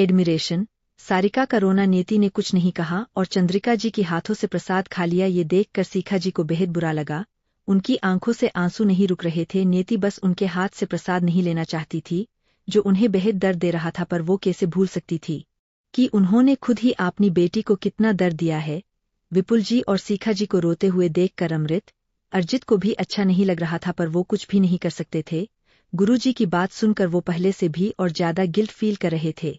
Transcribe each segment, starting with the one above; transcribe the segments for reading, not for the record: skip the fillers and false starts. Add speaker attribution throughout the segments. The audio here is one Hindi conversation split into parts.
Speaker 1: एडमिरेशन। सारिका का रोना नीति ने कुछ नहीं कहा और चंद्रिका जी के हाथों से प्रसाद खा लिया। ये देखकर सीखा जी को बेहद बुरा लगा। उनकी आंखों से आंसू नहीं रुक रहे थे। नीति बस उनके हाथ से प्रसाद नहीं लेना चाहती थी, जो उन्हें बेहद दर्द दे रहा था, पर वो कैसे भूल सकती थी कि उन्होंने खुद ही अपनी बेटी को कितना दर्द दिया है। विपुल जी और सीखा जी को रोते हुए देखकर अरिजित को भी अच्छा नहीं लग रहा था, पर वो कुछ भी नहीं कर सकते थे। गुरुजी की बात सुनकर वो पहले से भी और ज्यादा गिल्ट फील कर रहे थे।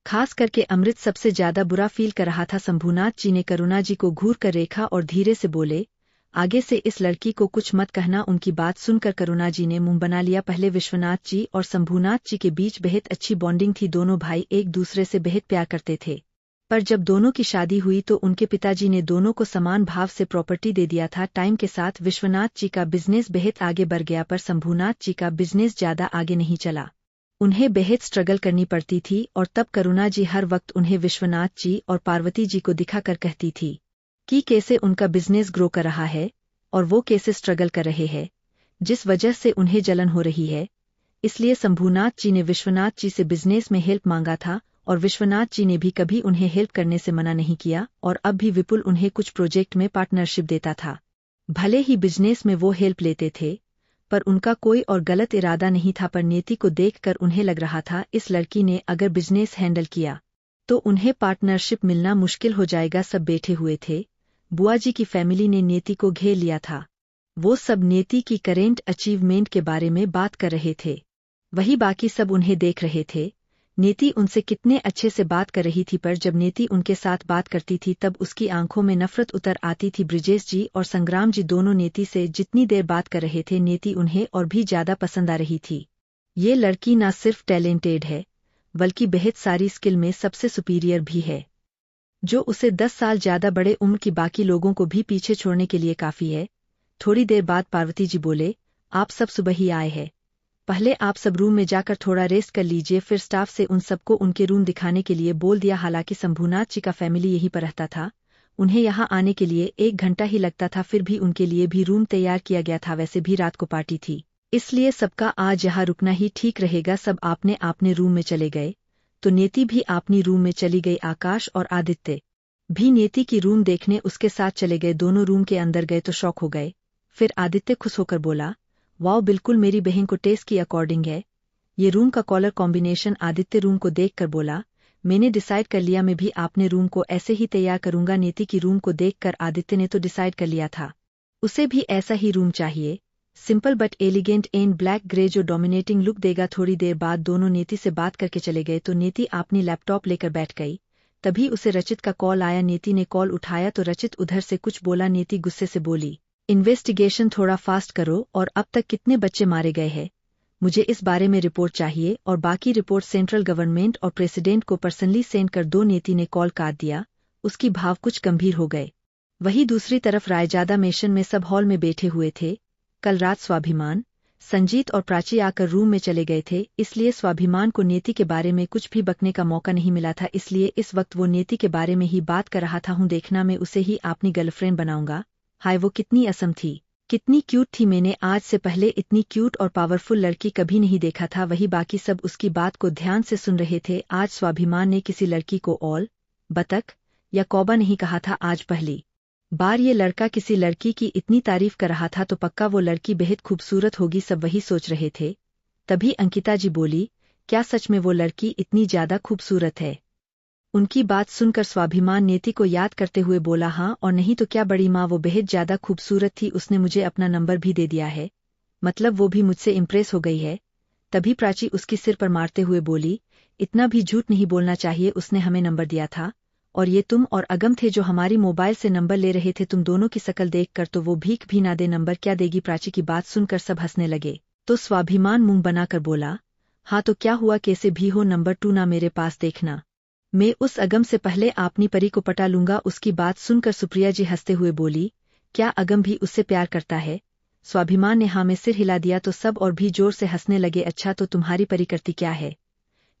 Speaker 1: खास करके अमृत सबसे ज्यादा बुरा फील कर रहा था। शंभूनाथ जी ने करुणा जी को घूर कर देखा और धीरे से बोले, आगे से इस लड़की को कुछ मत कहना। उनकी बात सुनकर करुणा जी ने मुंह बना लिया। पहले विश्वनाथ जी और शंभूनाथ जी के बीच बेहद अच्छी बॉन्डिंग थी। दोनों भाई एक दूसरे से बेहद प्यार करते थे, पर जब दोनों की शादी हुई तो उनके पिताजी ने दोनों को समान भाव से प्रॉपर्टी दे दिया था। टाइम के साथ विश्वनाथ जी का बिजनेस बेहद आगे बढ़ गया, पर शंभूनाथ जी का बिजनेस ज्यादा आगे नहीं चला। उन्हें बेहद स्ट्रगल करनी पड़ती थी और तब करुणा जी हर वक्त उन्हें विश्वनाथ जी और पार्वती जी को दिखाकर कहती थी कि कैसे उनका बिजनेस ग्रो कर रहा है और वो कैसे स्ट्रगल कर रहे हैं, जिस वजह से उन्हें जलन हो रही है। इसलिए शंभूनाथ जी ने विश्वनाथ जी से बिजनेस में हेल्प मांगा था और विश्वनाथ जी ने भी कभी उन्हें हेल्प करने से मना नहीं किया। और अब भी विपुल उन्हें कुछ प्रोजेक्ट में पार्टनरशिप देता था। भले ही बिजनेस में वो हेल्प लेते थे, पर उनका कोई और गलत इरादा नहीं था। पर नीति को देखकर उन्हें लग रहा था, इस लड़की ने अगर बिजनेस हैंडल किया तो उन्हें पार्टनरशिप मिलना मुश्किल हो जाएगा। सब बैठे हुए थे। बुआ जी की फैमिली ने नीति को घेर लिया था। वो सब नीति की करेंट अचीवमेंट के बारे में बात कर रहे थे। वही बाकी सब उन्हें देख रहे थे। नीति उनसे कितने अच्छे से बात कर रही थी, पर जब नीति उनके साथ बात करती थी तब उसकी आंखों में नफरत उतर आती थी। ब्रिजेश जी और संग्राम जी दोनों नीति से जितनी देर बात कर रहे थे, नीति उन्हें और भी ज्यादा पसंद आ रही थी। ये लड़की ना सिर्फ टैलेंटेड है, बल्कि बेहद सारी स्किल में सबसे सुपीरियर भी है, जो उसे 10 साल ज्यादा बड़े उम्र की बाकी लोगों को भी पीछे छोड़ने के लिए काफी है। थोड़ी देर बाद पार्वती जी बोले, आप सब सुबह ही आए हैं, पहले आप सब रूम में जाकर थोड़ा रेस्ट कर लीजिए। फिर स्टाफ से उन सबको उनके रूम दिखाने के लिए बोल दिया। हालांकि शंभूनाथ जी का फैमिली यहीं पर रहता था, उन्हें यहाँ आने के लिए 1 घंटा ही लगता था, फिर भी उनके लिए भी रूम तैयार किया गया था। वैसे भी रात को पार्टी थी, इसलिए सबका आज यहाँ रुकना ही ठीक रहेगा। सब आपने अपने रूम में चले गए तो नीति भी अपनी रूम में चली गई। आकाश और आदित्य भी नीति की रूम देखने उसके साथ चले गए। दोनों रूम के अंदर गए तो शॉक हो गए। फिर आदित्य खुश होकर बोला, वाओ, बिल्कुल मेरी बहन को टेस्ट की अकॉर्डिंग है ये रूम का कलर कॉम्बिनेशन। आदित्य रूम को देखकर बोला, मैंने डिसाइड कर लिया, मैं भी अपने रूम को ऐसे ही तैयार करूंगा। नीति की रूम को देखकर आदित्य ने तो डिसाइड कर लिया था, उसे भी ऐसा ही रूम चाहिए, simple but elegant and black grey, जो डोमिनेटिंग लुक देगा। थोड़ी देर बाद दोनों नीति से बात करके चले गए तो नीति अपनी लैपटॉप लेकर बैठ गई। तभी उसे रचित का कॉल आया। नीति ने कॉल उठाया तो रचित उधर से कुछ बोला। नीति गुस्से से बोली, इन्वेस्टिगेशन थोड़ा फास्ट करो और अब तक कितने बच्चे मारे गए हैं, मुझे इस बारे में रिपोर्ट चाहिए और बाकी रिपोर्ट सेंट्रल गवर्नमेंट और प्रेसिडेंट को पर्सनली सेंड कर दो। नीति ने कॉल काट दिया। उसकी भाव कुछ गंभीर हो गए। वहीं दूसरी तरफ रायजादा मेशन में सब हॉल में बैठे हुए थे। कल रात स्वाभिमान, संजीत और प्राची आकर रूम में चले गए थे, इसलिए स्वाभिमान को नीति के बारे में कुछ भी बकने का मौका नहीं मिला था। इसलिए इस वक्त वो नीति के बारे में ही बात कर रहा था। हूँ देखना, मैं उसे ही अपनी गर्लफ्रेंड बनाऊंगा। हाय, वो कितनी असम थी, कितनी क्यूट थी, मैंने आज से पहले इतनी क्यूट और पावरफुल लड़की कभी नहीं देखा था। वही बाकी सब उसकी बात को ध्यान से सुन रहे थे। आज स्वाभिमान ने किसी लड़की को ऑल बतख या कौवा नहीं कहा था। आज पहली बार ये लड़का किसी लड़की की इतनी तारीफ कर रहा था, तो पक्का वो लड़की बेहद खूबसूरत होगी। सब वही सोच रहे थे। तभी अंकिता जी बोली, क्या सच में वो लड़की इतनी ज्यादा खूबसूरत है? उनकी बात सुनकर स्वाभिमान नीति को याद करते हुए बोला, हाँ और नहीं तो क्या बड़ी माँ, वो बेहद ज्यादा खूबसूरत थी, उसने मुझे अपना नंबर भी दे दिया है, मतलब वो भी मुझसे इम्प्रेस हो गई है। तभी प्राची उसकी सिर पर मारते हुए बोली, इतना भी झूठ नहीं बोलना चाहिए, उसने हमें नंबर दिया था और ये तुम और अगम थे जो हमारी मोबाइल से नंबर ले रहे थे। तुम दोनों की शकल देखकर तो वो भीख भी ना दे, नंबर क्या देगी? प्राची की बात सुनकर सब हंसने लगे तो स्वाभिमान मुंह बनाकर बोला, हाँ तो क्या हुआ, कैसे भी हो नंबर 2 ना मेरे पास देखना, मैं उस अगम से पहले अपनी परी को पटा लूंगा। उसकी बात सुनकर सुप्रिया जी हंसते हुए बोली, क्या अगम भी उससे प्यार करता है? स्वाभिमान ने हाँ में सिर हिला दिया तो सब और भी जोर से हंसने लगे। अच्छा तो तुम्हारी परी करती क्या है,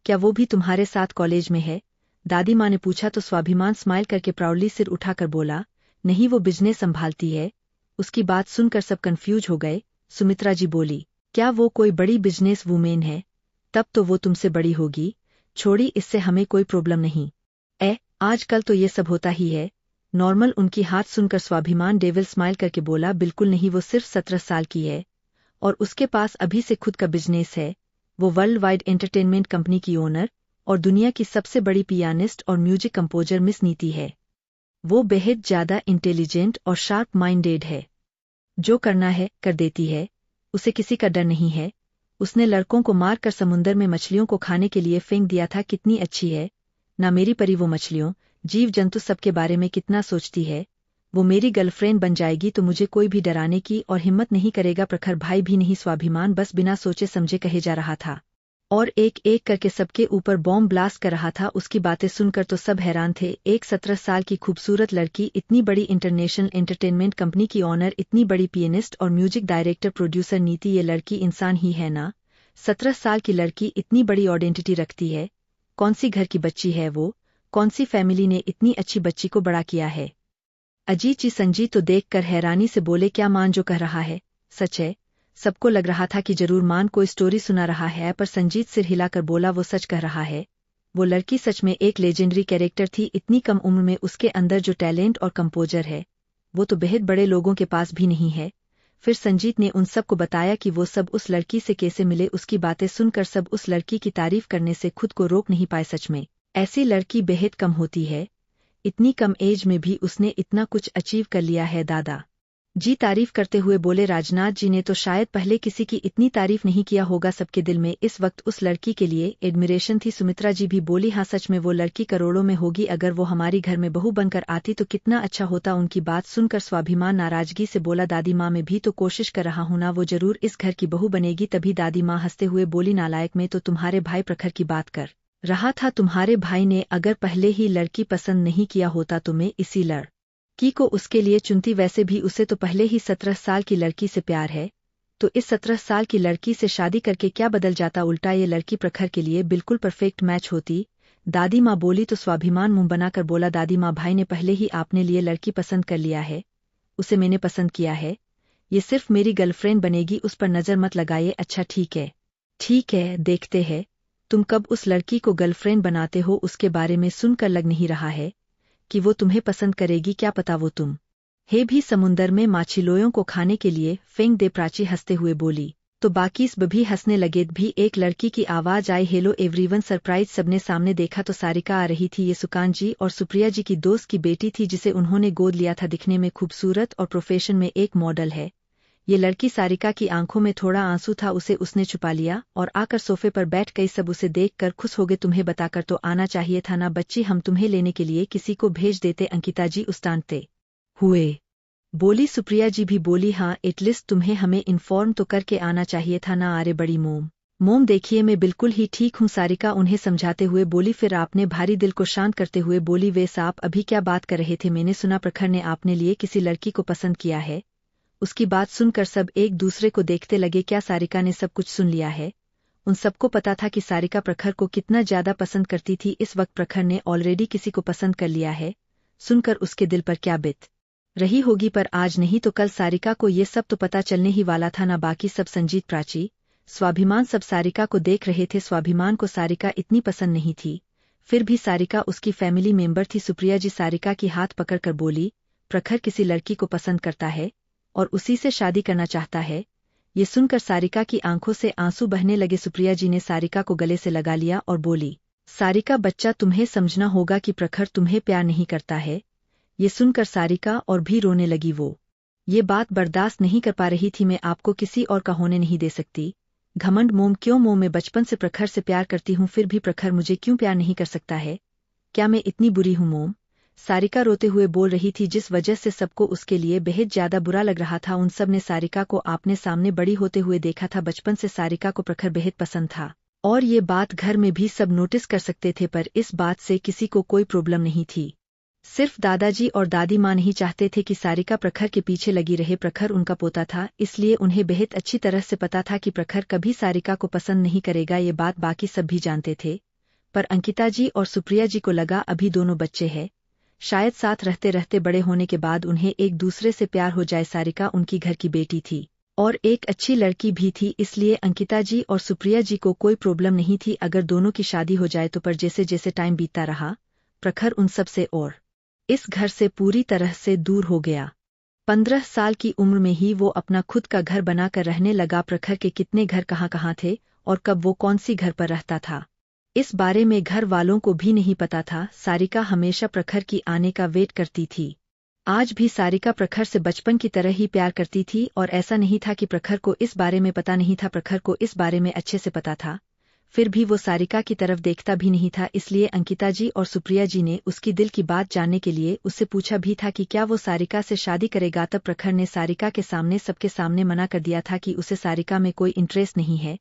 Speaker 1: क्या वो भी तुम्हारे साथ कॉलेज में है? दादी माँ ने पूछा तो स्वाभिमान स्माइल करके प्राउडली सिर उठाकर बोला, नहीं वो बिजनेस संभालती है। उसकी बात सुनकर सब कंफ्यूज हो गए। सुमित्रा जी बोली, क्या वो कोई बड़ी बिजनेस वूमेन है? तब तो वो तुमसे बड़ी होगी, छोड़ी, इससे हमें कोई प्रॉब्लम नहीं। आजकल तो ये सब होता ही है, नॉर्मल। उनकी हाथ सुनकर स्वाभिमान डेविल स्माइल करके बोला, बिल्कुल नहीं, वो सिर्फ 17 साल की है और उसके पास अभी से खुद का बिजनेस है। वो वर्ल्ड वाइड एंटरटेनमेंट कंपनी की ओनर और दुनिया की सबसे बड़ी पियानिस्ट और म्यूजिक कंपोजर मिस नीति है। वो बेहद ज्यादा इंटेलिजेंट और शार्प माइंडेड है। जो करना है कर देती है, उसे किसी का डर नहीं है। उसने लड़कों को मार कर समुंदर में मछलियों को खाने के लिए फेंक दिया था। कितनी अच्छी है ना मेरी परी, वो मछलियों, जीव जंतु सबके बारे में कितना सोचती है। वो मेरी गर्लफ्रेंड बन जाएगी तो मुझे कोई भी डराने की और हिम्मत नहीं करेगा। प्रखर भाई भी नहीं, स्वाभिमान बस बिना सोचे समझे कहे जा रहा था और एक एक करके सबके ऊपर बॉम्ब ब्लास्ट कर रहा था। उसकी बातें सुनकर तो सब हैरान थे। एक 17 साल की खूबसूरत लड़की, इतनी बड़ी इंटरनेशनल एंटरटेनमेंट कंपनी की ऑनर, इतनी बड़ी पियानिस्ट और म्यूजिक डायरेक्टर प्रोड्यूसर नीति, ये लड़की इंसान ही है ना? 17 साल की लड़की इतनी बड़ी आइडेंटिटी रखती है। कौन सी घर की बच्ची है वो? कौन सी फैमिली ने इतनी अच्छी बच्ची को बड़ा किया है? अजीत जी संजीत तो देखकर हैरानी से बोले, क्या मान जो कह रहा है सच है? सबको लग रहा था कि जरूर मान कोई स्टोरी सुना रहा है, पर संजीत सिर हिलाकर बोला, वो सच कह रहा है। वो लड़की सच में एक लेजेंडरी कैरेक्टर थी। इतनी कम उम्र में उसके अंदर जो टैलेंट और कंपोजर है, वो तो बेहद बड़े लोगों के पास भी नहीं है। फिर संजीत ने उन सब को बताया कि वो सब उस लड़की से कैसे मिले। उसकी बातें सुनकर सब उस लड़की की तारीफ करने से खुद को रोक नहीं पाए। सच में ऐसी लड़की बेहद कम होती है। इतनी कम एज में भी उसने इतना कुछ अचीव कर लिया है। दादा जी तारीफ करते हुए बोले, राजनाथ जी ने तो शायद पहले किसी की इतनी तारीफ नहीं किया होगा। सबके दिल में इस वक्त उस लड़की के लिए एडमिरेशन थी। सुमित्रा जी भी बोली, हाँ सच में वो लड़की करोड़ों में होगी। अगर वो हमारी घर में बहू बनकर आती तो कितना अच्छा होता। उनकी बात सुनकर स्वाभिमान नाराजगी से बोला, दादी माँ, मैं भी तो कोशिश कर रहा हूँ ना, वो जरूर इस घर की बहू बनेगी। तभी दादी माँ हंसते हुए बोली, नालायक, में तो तुम्हारे भाई प्रखर की बात कर रहा था। तुम्हारे भाई ने अगर पहले ही लड़की पसंद नहीं किया होता तो मैं इसी लड़की को उसके लिए चुनती। वैसे भी उसे तो पहले ही 17 साल की लड़की से प्यार है, तो इस 17 साल की लड़की से शादी करके क्या बदल जाता। उल्टा ये लड़की प्रखर के लिए बिल्कुल परफेक्ट मैच होती। दादी माँ बोली तो स्वाभिमान मुंह बनाकर बोला, दादी माँ, भाई ने पहले ही आपने लिए लड़की पसंद कर लिया है, उसे मैंने पसंद किया है। ये सिर्फ मेरी गर्लफ्रेंड बनेगी, उस पर नजर मत लगाइए। अच्छा ठीक है, देखते हैं तुम कब उस लड़की को गर्लफ्रेंड बनाते हो। उसके बारे में सुनकर लग नहीं रहा है कि वो तुम्हें पसंद करेगी। क्या पता वो तुम हे भी समुंदर में माछिलों को खाने के लिए फेंक दे। प्राची हंसते हुए बोली तो बाकी सब भी हंसने लगे। भी एक लड़की की आवाज आई, हेलो एवरीवन। सरप्राइज सबने सामने देखा तो सारिका आ रही थी। ये सुकान जी और सुप्रिया जी की दोस्त की बेटी थी, जिसे उन्होंने गोद लिया था। दिखने में खूबसूरत और प्रोफेशन में एक मॉडल है। ये लड़की सारिका की आंखों में थोड़ा आंसू था, उसे उसने छुपा लिया और आकर सोफे पर बैठ गई। सब उसे देखकर खुश हो गए। तुम्हें बताकर तो आना चाहिए था ना बच्ची, हम तुम्हें लेने के लिए किसी को भेज देते। अंकिता जी उस्तानते हुए बोली। सुप्रिया जी भी बोली, हाँ एटलीस्ट तुम्हें हमें इन्फॉर्म तो करके आना चाहिए था ना। अरे बड़ी मोम देखिए, मैं बिल्कुल ही ठीक हूँ, सारिका उन्हें समझाते हुए बोली। फिर आपने भारी दिल को शांत करते हुए बोली, वे साहब अभी क्या बात कर रहे थे? मैंने सुना प्रखर ने आपने लिए किसी लड़की को पसंद किया है। उसकी बात सुनकर सब एक दूसरे को देखते लगे। क्या सारिका ने सब कुछ सुन लिया है? उन सबको पता था कि सारिका प्रखर को कितना ज्यादा पसंद करती थी। इस वक्त प्रखर ने ऑलरेडी किसी को पसंद कर लिया है। सुनकर उसके दिल पर क्या बीत रही होगी, पर आज नहीं तो कल सारिका को ये सब तो पता चलने ही वाला था ना। बाकी सब संजीत, प्राची, स्वाभिमान सब सारिका को देख रहे थे। स्वाभिमान को सारिका इतनी पसंद नहीं थी, फिर भी सारिका उसकी फैमिली मेंबर थी। सुप्रिया जी सारिका की हाथ पकड़कर बोली, प्रखर किसी लड़की को पसंद करता है और उसी से शादी करना चाहता है। ये सुनकर सारिका की आंखों से आंसू बहने लगे। सुप्रिया जी ने सारिका को गले से लगा लिया और बोली, सारिका बच्चा, तुम्हें समझना होगा कि प्रखर तुम्हें प्यार नहीं करता है। ये सुनकर सारिका और भी रोने लगी। वो ये बात बर्दाश्त नहीं कर पा रही थी। मैं आपको किसी और का होने नहीं दे सकती। घमंड मोम क्यों? मोम मैं बचपन से प्रखर से प्यार करती हूँ, फिर भी प्रखर मुझे क्यों प्यार नहीं कर सकता है? क्या मैं इतनी बुरी हूँ मोम? सारिका रोते हुए बोल रही थी, जिस वजह से सबको उसके लिए बेहद ज्यादा बुरा लग रहा था। उन सब ने सारिका को आपने सामने बड़ी होते हुए देखा था। बचपन से सारिका को प्रखर बेहद पसंद था और ये बात घर में भी सब नोटिस कर सकते थे, पर इस बात से किसी को कोई प्रॉब्लम नहीं थी। सिर्फ दादाजी और दादी माँ नहीं चाहते थे कि सारिका प्रखर के पीछे लगी रहे। प्रखर उनका पोता था, इसलिए उन्हें बेहद अच्छी तरह से पता था कि प्रखर कभी सारिका को पसंद नहीं करेगा। ये बात बाकी सब भी जानते थे, पर अंकिता जी और सुप्रिया जी को लगा अभी दोनों बच्चे हैं, शायद साथ रहते रहते बड़े होने के बाद उन्हें एक दूसरे से प्यार हो जाए। सारिका उनकी घर की बेटी थी और एक अच्छी लड़की भी थी, इसलिए अंकिता जी और सुप्रिया जी को कोई प्रॉब्लम नहीं थी अगर दोनों की शादी हो जाए तो। पर जैसे जैसे टाइम बीतता रहा, प्रखर उन सब से और इस घर से पूरी तरह से दूर हो गया। 15 साल की उम्र में ही वो अपना खुद का घर बनाकर रहने लगा। प्रखर के कितने घर कहाँ थे और कब वो कौन सी घर पर रहता था, इस बारे में घर वालों को भी नहीं पता था। सारिका हमेशा प्रखर की आने का वेट करती थी। आज भी सारिका प्रखर से बचपन की तरह ही प्यार करती थी और ऐसा नहीं था कि प्रखर को इस बारे में पता नहीं था। प्रखर को इस बारे में अच्छे से पता था, फिर भी वो सारिका की तरफ देखता भी नहीं था। इसलिए अंकिता जी और सुप्रिया जी ने उसकी दिल की बात जानने के लिए उससे पूछा भी था कि क्या वो सारिका से शादी करेगा। तब प्रखर ने सारिका के सामने सबके सामने मना कर दिया था कि उसे सारिका में कोई इंटरेस्ट नहीं है।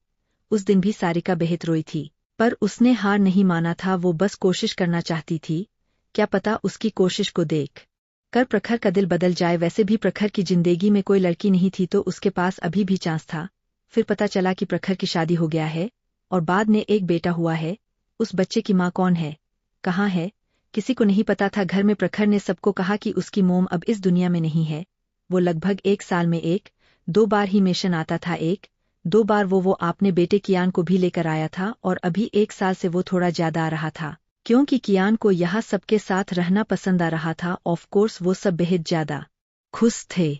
Speaker 1: उस दिन भी सारिका बेहद रोई थी, पर उसने हार नहीं माना था। वो बस कोशिश करना चाहती थी, क्या पता उसकी कोशिश को देख कर प्रखर का दिल बदल जाए। वैसे भी प्रखर की जिंदगी में कोई लड़की नहीं थी तो उसके पास अभी भी चांस था। फिर पता चला कि प्रखर की शादी हो गया है और बाद में एक बेटा हुआ है। उस बच्चे की माँ कौन है, कहाँ है, किसी को नहीं पता था। घर में प्रखर ने सबको कहा कि उसकी मोम अब इस दुनिया में नहीं है। वो लगभग 1 साल में 1-2 बार ही मिशन आता था। 1-2 बार वो अपने बेटे कियान को भी लेकर आया था और अभी 1 साल से वो थोड़ा ज्यादा आ रहा था, क्योंकि कियान को यहाँ सबके साथ रहना पसंद आ रहा था। ऑफ कोर्स वो सब बेहद ज्यादा खुश थे।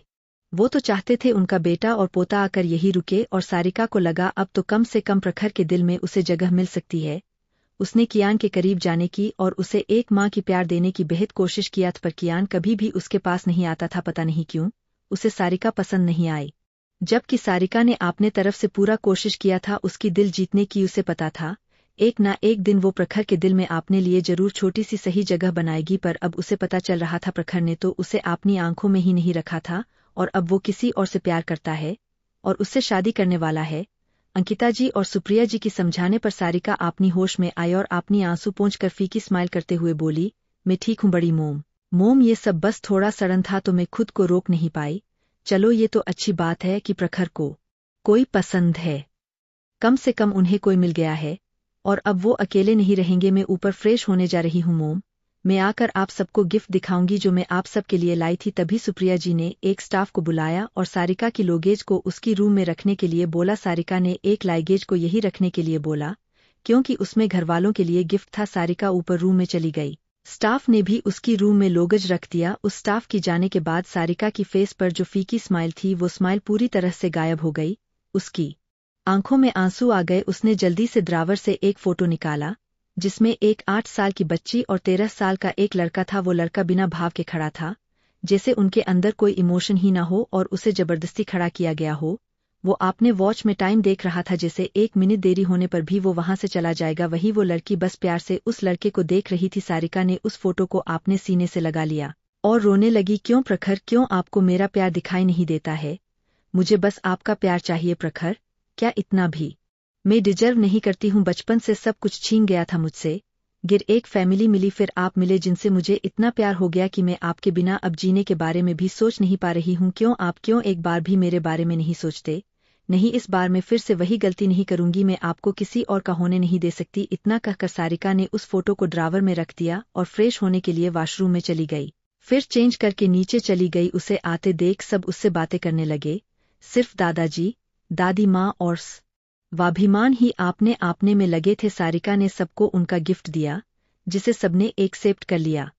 Speaker 1: वो तो चाहते थे उनका बेटा और पोता आकर यही रुके और सारिका को लगा अब तो कम से कम प्रखर के दिल में उसे जगह मिल सकती है। उसने कियान के करीब जाने की और उसे एक माँ की प्यार देने की बेहद कोशिश किया, पर कियान कभी भी उसके पास नहीं आता था। पता नहीं क्यों उसे सारिका पसंद नहीं आई, जबकि सारिका ने अपने तरफ से पूरा कोशिश किया था उसकी दिल जीतने की। उसे पता था एक ना एक दिन वो प्रखर के दिल में आपने लिए जरूर छोटी सी सही जगह बनाएगी। पर अब उसे पता चल रहा था प्रखर ने तो उसे अपनी आंखों में ही नहीं रखा था और अब वो किसी और से प्यार करता है और उससे शादी करने वाला है। अंकिता जी और सुप्रिया जी की समझाने पर सारिका अपनी होश में आई और अपनी आंसू पोंछकर फीकी स्माइल करते हुए बोली, मैं ठीक हूँ बड़ी मोम, ये सब बस थोड़ा सड़न था तो मैं खुद को रोक नहीं पाई। चलो ये तो अच्छी बात है कि प्रखर को कोई पसंद है, कम से कम उन्हें कोई मिल गया है और अब वो अकेले नहीं रहेंगे। मैं ऊपर फ्रेश होने जा रही हूँ मोम, मैं आकर आप सबको गिफ्ट दिखाऊंगी जो मैं आप सबके लिए लाई थी। तभी सुप्रिया जी ने एक स्टाफ को बुलाया और सारिका की लगेज को उसकी रूम में रखने के लिए बोला। सारिका ने एक लगेज को यही रखने के लिए बोला क्योंकि उसमें घरवालों के लिए गिफ्ट था। सारिका ऊपर रूम में चली गई, स्टाफ ने भी उसकी रूम में लगेज रख दिया। उस स्टाफ की जाने के बाद सारिका की फेस पर जो फीकी स्माइल थी वो स्माइल पूरी तरह से गायब हो गई। उसकी आंखों में आंसू आ गए। उसने जल्दी से ड्रावर से एक फोटो निकाला जिसमें एक 8 साल की बच्ची और 13 साल का एक लड़का था। वो लड़का बिना भाव के खड़ा था, जैसे उनके अंदर कोई इमोशन ही ना हो और उसे जबरदस्ती खड़ा किया गया हो। वो आपने वॉच में टाइम देख रहा था, जैसे 1 मिनट देरी होने पर भी वो वहां से चला जाएगा। वही वो लड़की बस प्यार से उस लड़के को देख रही थी। सारिका ने उस फोटो को आपने सीने से लगा लिया और रोने लगी, क्यों प्रखर, क्यों आपको मेरा प्यार दिखाई नहीं देता है? मुझे बस आपका प्यार चाहिए प्रखर, क्या इतना भी मैं डिजर्व नहीं करती हूँ? बचपन से सब कुछ छीन गया था मुझसे, गिर एक फैमिली मिली, फिर आप मिले जिनसे मुझे इतना प्यार हो गया कि मैं आपके बिना अब जीने के बारे में भी सोच नहीं पा रही हूँ। क्यों एक बार भी मेरे बारे में नहीं सोचते? नहीं, इस बार मैं फिर से वही गलती नहीं करूंगी, मैं आपको किसी और का होने नहीं दे सकती। इतना कहकर सारिका ने उस फोटो को ड्रावर में रख दिया और फ्रेश होने के लिए वॉशरूम में चली गई। फिर चेंज करके नीचे चली गई। उसे आते देख सब उससे बातें करने लगे, सिर्फ दादाजी, दादी माँ और स्वाभिमान ही आपने में लगे थे। सारिका ने सबको उनका गिफ्ट दिया जिसे सबने एक्सेप्ट कर लिया।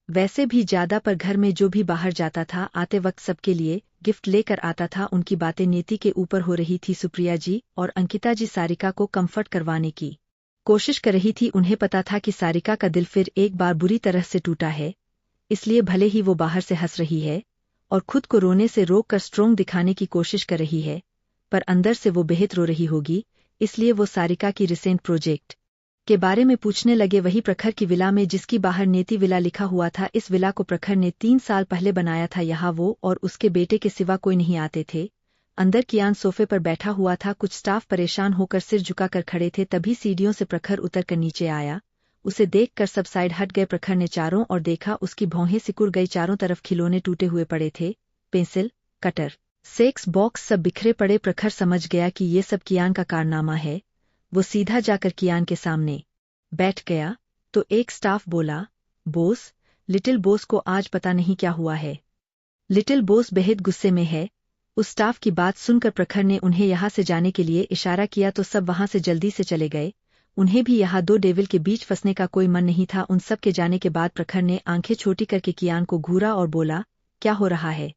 Speaker 1: वैसे भी ज्यादा, पर घर में जो भी बाहर जाता था आते वक्त सबके लिए गिफ्ट लेकर आता था। उनकी बातें नीति के ऊपर हो रही थी। सुप्रिया जी और अंकिता जी सारिका को कंफर्ट करवाने की कोशिश कर रही थी। उन्हें पता था कि सारिका का दिल फिर एक बार बुरी तरह से टूटा है, इसलिए भले ही वो बाहर से हंस रही है और खुद को रोने से रोक कर स्ट्रोंग दिखाने की कोशिश कर रही है, पर अंदर से वो बेहद रो रही होगी। इसलिए वो सारिका की रिसेंट प्रोजेक्ट के बारे में पूछने लगे, वही प्रखर की विला में जिसकी बाहर नेति विला लिखा हुआ था। इस विला को प्रखर ने 3 साल पहले बनाया था। यहाँ वो और उसके बेटे के सिवा कोई नहीं आते थे। अंदर कियान सोफे पर बैठा हुआ था, कुछ स्टाफ परेशान होकर सिर झुकाकर खड़े थे। तभी सीढ़ियों से प्रखर उतरकर नीचे आया। उसे देखकर सब साइड हट गए। प्रखर ने चारों ओर देखा, उसकी भौहें सिकुड़ गई। चारों तरफ खिलौने टूटे हुए पड़े थे, पेंसिल, कटर, सेक्स बॉक्स सब बिखरे पड़े। प्रखर समझ गया कि ये सब कियान का कारनामा है। वो सीधा जाकर कियान के सामने बैठ गया तो एक स्टाफ बोला, बॉस, लिटिल बॉस को आज पता नहीं क्या हुआ है। लिटिल बॉस बेहद गुस्से में है, उस स्टाफ की बात सुनकर प्रखर ने उन्हें यहाँ से जाने के लिए इशारा किया तो सब वहां से जल्दी से चले गए। उन्हें भी यहाँ दो डेविल के बीच फंसने का कोई मन नहीं था। उन सब के जाने के बाद प्रखर ने आंखें छोटी करके कियान को घूरा और बोला, क्या हो रहा है?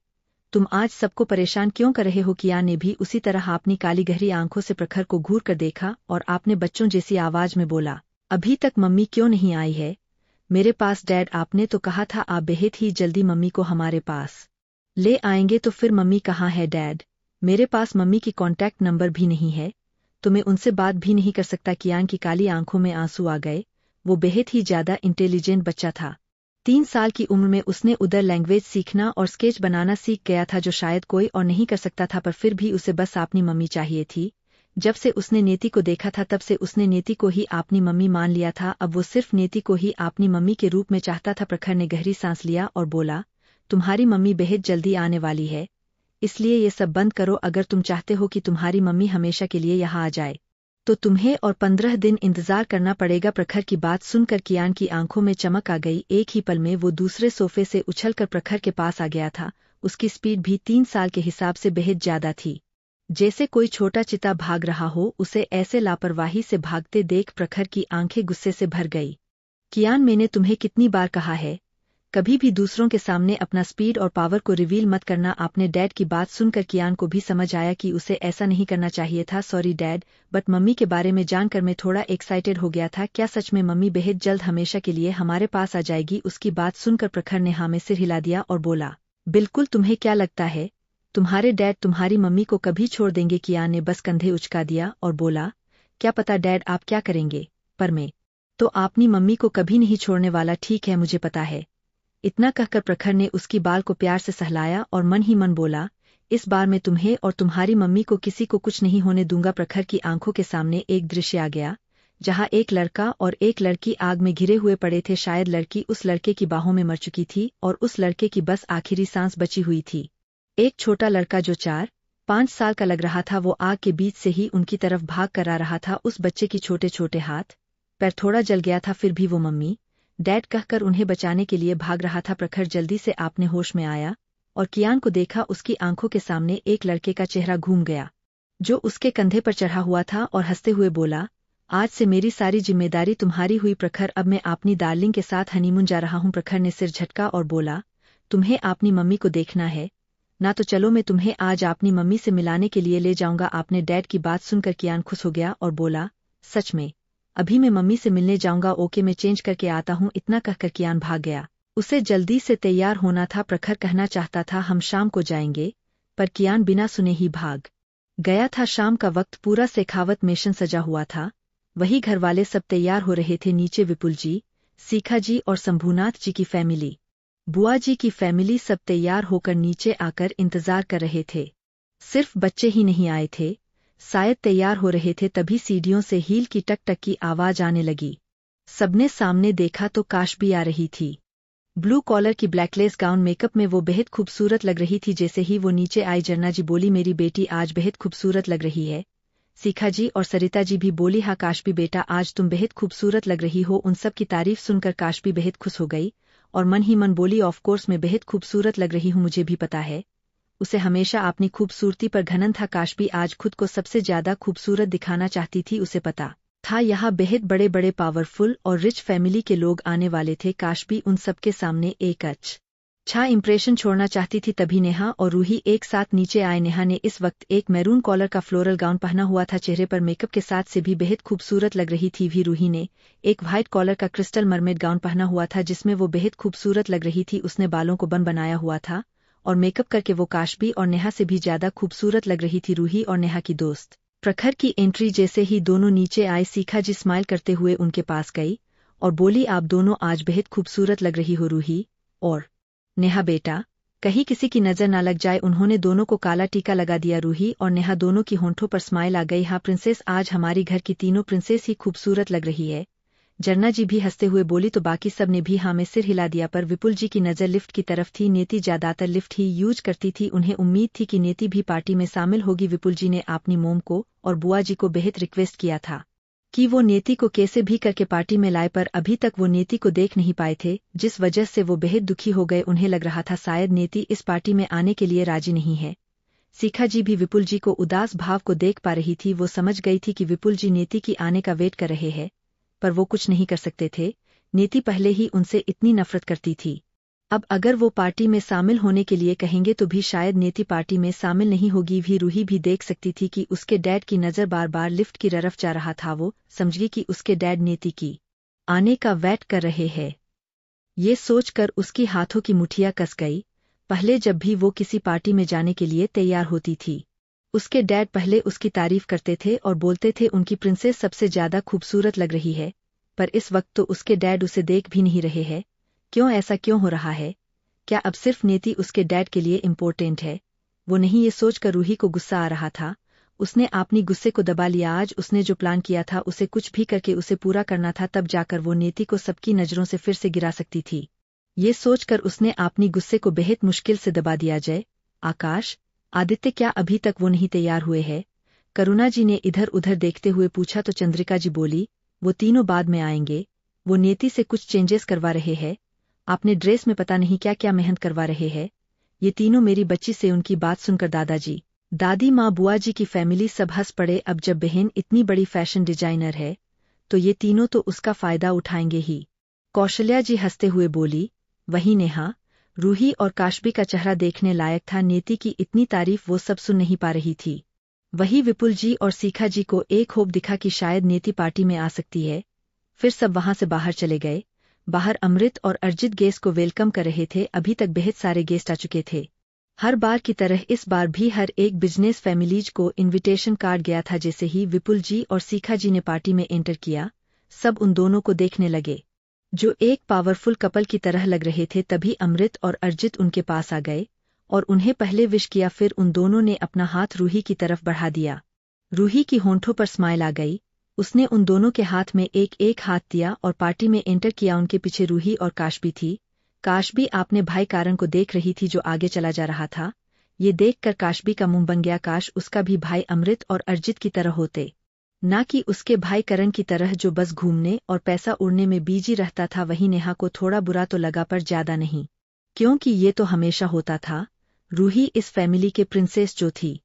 Speaker 1: तुम आज सबको परेशान क्यों कर रहे हो? कियान ने भी उसी तरह अपनी काली गहरी आंखों से प्रखर को घूर कर देखा और आपने बच्चों जैसी आवाज में बोला, अभी तक मम्मी क्यों नहीं आई है? मेरे पास डैड, आपने तो कहा था आप बेहद ही जल्दी मम्मी को हमारे पास ले आएंगे, तो फिर मम्मी कहाँ है? डैड, मेरे पास मम्मी की कॉन्टैक्ट नंबर भी नहीं है, तो मैं उनसे बात भी नहीं कर सकता। कियान की काली आंखों में आंसू आ गए। वो बेहद ही ज्यादा इंटेलिजेंट बच्चा था। 3 साल की उम्र में उसने उधर लैंग्वेज सीखना और स्केच बनाना सीख गया था, जो शायद कोई और नहीं कर सकता था, पर फिर भी उसे बस अपनी मम्मी चाहिए थी। जब से उसने नेति को देखा था तब से उसने नेति को ही अपनी मम्मी मान लिया था। अब वो सिर्फ नेति को ही अपनी मम्मी के रूप में चाहता था। प्रखर ने गहरी सांस लिया और बोला, तुम्हारी मम्मी बेहद जल्दी आने वाली है, इसलिए ये सब बंद करो। अगर तुम चाहते हो कि तुम्हारी मम्मी हमेशा के लिए यहाँ आ जाए तो तुम्हें और 15 दिन इंतजार करना पड़ेगा। प्रखर की बात सुनकर कियान की आंखों में चमक आ गई। एक ही पल में वो दूसरे सोफे से उछलकर प्रखर के पास आ गया था। उसकी स्पीड भी 3 साल के हिसाब से बेहद ज्यादा थी। जैसे कोई छोटा चिता भाग रहा हो, उसे ऐसे लापरवाही से भागते देख प्रखर की आंखें गुस्से से भर गई। कियान, मैंने तुम्हें कितनी बार कहा है, कभी भी दूसरों के सामने अपना स्पीड और पावर को रिवील मत करना। आपने डैड की बात सुनकर कियान को भी समझ आया कि उसे ऐसा नहीं करना चाहिए था। सॉरी डैड, बट मम्मी के बारे में जानकर मैं थोड़ा एक्साइटेड हो गया था। क्या सच में मम्मी बेहद जल्द हमेशा के लिए हमारे पास आ जाएगी? उसकी बात सुनकर प्रखर ने हाँ में सिर हिला दिया और बोला, बिल्कुल। तुम्हें क्या लगता है तुम्हारे डैड तुम्हारी मम्मी को कभी छोड़ देंगे? कियान ने बस कंधे उचका दिया और बोला, क्या पता डैड आप क्या करेंगे, पर मैं तो अपनी मम्मी को कभी नहीं छोड़ने वाला। ठीक है, मुझे पता है। इतना कहकर प्रखर ने उसकी बाल को प्यार से सहलाया और मन ही मन बोला, इस बार मैं तुम्हें और तुम्हारी मम्मी को किसी को कुछ नहीं होने दूंगा। प्रखर की आंखों के सामने एक दृश्य आ गया जहां एक लड़का और एक लड़की आग में घिरे हुए पड़े थे। शायद लड़की उस लड़के की बाहों में मर चुकी थी और उस लड़के की बस आखिरी सांस बची हुई थी। एक छोटा लड़का जो 4-5 साल का लग रहा था, वो आग के बीच से ही उनकी तरफ भाग कर आ रहा था। उस बच्चे की छोटे छोटे हाथ पैर थोड़ा जल गया था, फिर भी वो मम्मी डैड कहकर उन्हें बचाने के लिए भाग रहा था। प्रखर जल्दी से आपने होश में आया और कियान को देखा। उसकी आंखों के सामने एक लड़के का चेहरा घूम गया जो उसके कंधे पर चढ़ा हुआ था और हंसते हुए बोला, आज से मेरी सारी जिम्मेदारी तुम्हारी हुई प्रखर, अब मैं अपनी डार्लिंग के साथ हनीमून जा रहा हूँ। प्रखर ने सिर झटका और बोला, तुम्हें अपनी मम्मी को देखना है ना, तो चलो मैं तुम्हें आज अपनी मम्मी से मिलाने के लिए ले जाऊंगा। आपने डैड की बात सुनकर कियान खुश हो गया और बोला, सच में? अभी मैं मम्मी से मिलने जाऊंगा। ओके, मैं चेंज करके आता हूँ। इतना कहकर कियान भाग गया। उसे जल्दी से तैयार होना था। प्रखर कहना चाहता था हम शाम को जाएंगे, पर कियान बिना सुने ही भाग गया था। शाम का वक्त पूरा शेखावत मिशन सजा हुआ था। वही घर वाले सब तैयार हो रहे थे। नीचे विपुल जी, सीखा जी और शंभूनाथ जी की फैमिली, बुआ जी की फैमिली सब तैयार होकर नीचे आकर इंतजार कर रहे थे। सिर्फ बच्चे ही नहीं आए थे, शायद तैयार हो रहे थे। तभी सीढ़ियों से हील की टक टक की आवाज आने लगी। सबने सामने देखा तो काशबी आ रही थी। ब्लू कॉलर की ब्लैकलेस गाउन मेकअप में वो बेहद खूबसूरत लग रही थी। जैसे ही वो नीचे आई, जरना जी बोली, मेरी बेटी आज बेहद खूबसूरत लग रही है। सीखा जी और सरिता जी भी बोली, हाँ काशबी बेटा, आज तुम बेहद खूबसूरत लग रही हो। उन सब की तारीफ सुनकर काशबी बेहद खुश हो गई और मन ही मन बोली, ऑफ कोर्स मैं बेहद खूबसूरत लग रही हूँ, मुझे भी पता है। उसे हमेशा अपनी खूबसूरती पर घमंड था। काशबी आज खुद को सबसे ज्यादा खूबसूरत दिखाना चाहती थी। उसे पता था यहाँ बेहद बड़े बड़े पावरफुल और रिच फैमिली के लोग आने वाले थे। काशबी उन सबके सामने एक अच्छा इंप्रेशन छोड़ना चाहती थी। तभी नेहा और रूही एक साथ नीचे आए। नेहा ने इस वक्त एक मैरून कॉलर का फ्लोरल गाउन पहना हुआ था। चेहरे पर मेकअप के साथ से भी बेहद खूबसूरत लग रही थी। भी रूही ने एक व्हाइट कॉलर का क्रिस्टल मरमेड गाउन पहना हुआ था, जिसमें वो बेहद खूबसूरत लग रही थी। उसने बालों को बन बनाया हुआ था और मेकअप करके वो काशबी और नेहा से भी ज्यादा खूबसूरत लग रही थी। रूही और नेहा की दोस्त प्रखर की एंट्री जैसे ही दोनों नीचे आए, सीखा जी स्माइल करते हुए उनके पास गई और बोली, आप दोनों आज बेहद खूबसूरत लग रही हो रूही और नेहा बेटा, कहीं किसी की नजर ना लग जाए। उन्होंने दोनों को काला टीका लगा दिया। रूही और नेहा दोनों की होंठों पर स्माइल आ गई। हाँ प्रिंसेस, आज हमारी घर की तीनों प्रिंसेस ही खूबसूरत लग रही है। जरना जी भी हंसते हुए बोली तो बाकी सब ने भी हाँ में सिर हिला दिया। पर विपुल जी की नजर लिफ्ट की तरफ थी। नेति ज्यादातर लिफ्ट ही यूज करती थी। उन्हें उम्मीद थी कि नेति भी पार्टी में शामिल होगी। विपुल जी ने अपनी मोम को और बुआ जी को बेहद रिक्वेस्ट किया था कि वो नेति को कैसे भी करके पार्टी में लाए, पर अभी तक वो नेति को देख नहीं पाए थे, जिस वजह से वो बेहद दुखी हो गए। उन्हें लग रहा था शायद नेति इस पार्टी में आने के लिए राजी नहीं है। सीखा जी भी विपुल जी को उदास भाव को देख पा रही थी। वो समझ गई थी कि विपुल जी नेति की आने का वेट कर रहे हैं, पर वो कुछ नहीं कर सकते थे। नेति पहले ही उनसे इतनी नफरत करती थी, अब अगर वो पार्टी में शामिल होने के लिए कहेंगे तो भी शायद नेति पार्टी में शामिल नहीं होगी भी। रूही भी देख सकती थी कि उसके डैड की नज़र बार बार लिफ्ट की तरफ जा रहा था। वो समझी कि उसके डैड नेति की आने का वेट कर रहे हैं। ये सोचकर उसकी हाथों की मुठ्ठियां कस गई। पहले जब भी वो किसी पार्टी में जाने के लिए तैयार होती थी, उसके डैड पहले उसकी तारीफ करते थे और बोलते थे उनकी प्रिंसेस सबसे ज्यादा खूबसूरत लग रही है, पर इस वक्त तो उसके डैड उसे देख भी नहीं रहे हैं। क्यों, ऐसा क्यों हो रहा है? क्या अब सिर्फ नेति उसके डैड के लिए इम्पोर्टेंट है? वो नहीं, ये सोचकर रूही को गुस्सा आ रहा था। उसने अपनी गुस्से को दबा लिया। आज उसने जो प्लान किया था उसे कुछ भी करके उसे पूरा करना था, तब जाकर वो नेति को सबकी नजरों से फिर से गिरा सकती थी। ये सोचकर उसने अपनी गुस्से को बेहद मुश्किल से दबा दिया। जय आकाश, आदित्य क्या अभी तक वो नहीं तैयार हुए हैं? करुणा जी ने इधर उधर देखते हुए पूछा तो चंद्रिका जी बोली, वो तीनों बाद में आएंगे। वो नेति से कुछ चेंजेस करवा रहे हैं, आपने ड्रेस में पता नहीं क्या क्या मेहनत करवा रहे हैं। ये तीनों मेरी बच्ची से। उनकी बात सुनकर दादाजी, दादी माँ, बुआ जी की फैमिली सब हंस पड़े। अब जब बहन इतनी बड़ी फैशन डिजाइनर है तो ये तीनों तो उसका फायदा उठाएंगे ही। कौशल्या जी हंसते हुए बोली। वही नेहा, रूही और काशबी का चेहरा देखने लायक था। नेति की इतनी तारीफ वो सब सुन नहीं पा रही थी। वही विपुल जी और सीखा जी को एक होप दिखा कि शायद नेति पार्टी में आ सकती है। फिर सब वहां से बाहर चले गए। बाहर अमृत और अर्जित गेस्ट को वेलकम कर रहे थे। अभी तक बेहद सारे गेस्ट आ चुके थे। हर बार की तरह इस बार भी हर एक बिजनेस फैमिलीज को इनविटेशन कार्ड गया था। जैसे ही विपुल जी और सीखा जी ने पार्टी में एंटर किया, सब उन दोनों को देखने लगे, जो एक पावरफुल कपल की तरह लग रहे थे। तभी अमृत और अर्जित उनके पास आ गए और उन्हें पहले विश किया। फिर उन दोनों ने अपना हाथ रूही की तरफ बढ़ा दिया। रूही की होंठों पर स्माइल आ गई। उसने उन दोनों के हाथ में एक एक हाथ दिया और पार्टी में एंटर किया। उनके पीछे रूही और काशबी थी। काशबी अपने भाई कारण को देख रही थी जो आगे चला जा रहा था। ये देखकर काशबी का मुंह बन गया। काश उसका भी भाई अमृत और अर्जित की तरह होते, ना कि उसके भाई करण की तरह जो बस घूमने और पैसा उड़ने में बिजी रहता था। वही नेहा को थोड़ा बुरा तो लगा, पर ज्यादा नहीं, क्योंकि ये तो हमेशा होता था। रूही इस फैमिली के प्रिंसेस जो थी,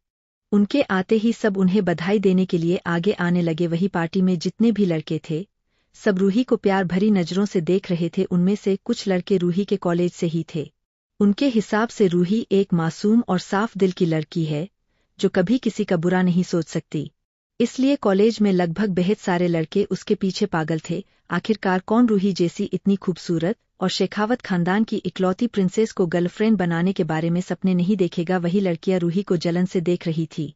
Speaker 1: उनके आते ही सब उन्हें बधाई देने के लिए आगे आने लगे। वही पार्टी में जितने भी लड़के थे सब रूही को प्यार भरी नजरों से देख रहे थे। उनमें से कुछ लड़के रूही के कॉलेज से ही थे। उनके हिसाब से रूही एक मासूम और साफ दिल की लड़की है जो कभी किसी का बुरा नहीं सोच सकती। इसलिए कॉलेज में लगभग बेहद सारे लड़के उसके पीछे पागल थे। आखिरकार कौन रूही जैसी इतनी खूबसूरत और शेखावत खानदान की इकलौती प्रिंसेस को गर्लफ्रेंड बनाने के बारे में सपने नहीं देखेगा। वही लड़कियां रूही को जलन से देख रही थी।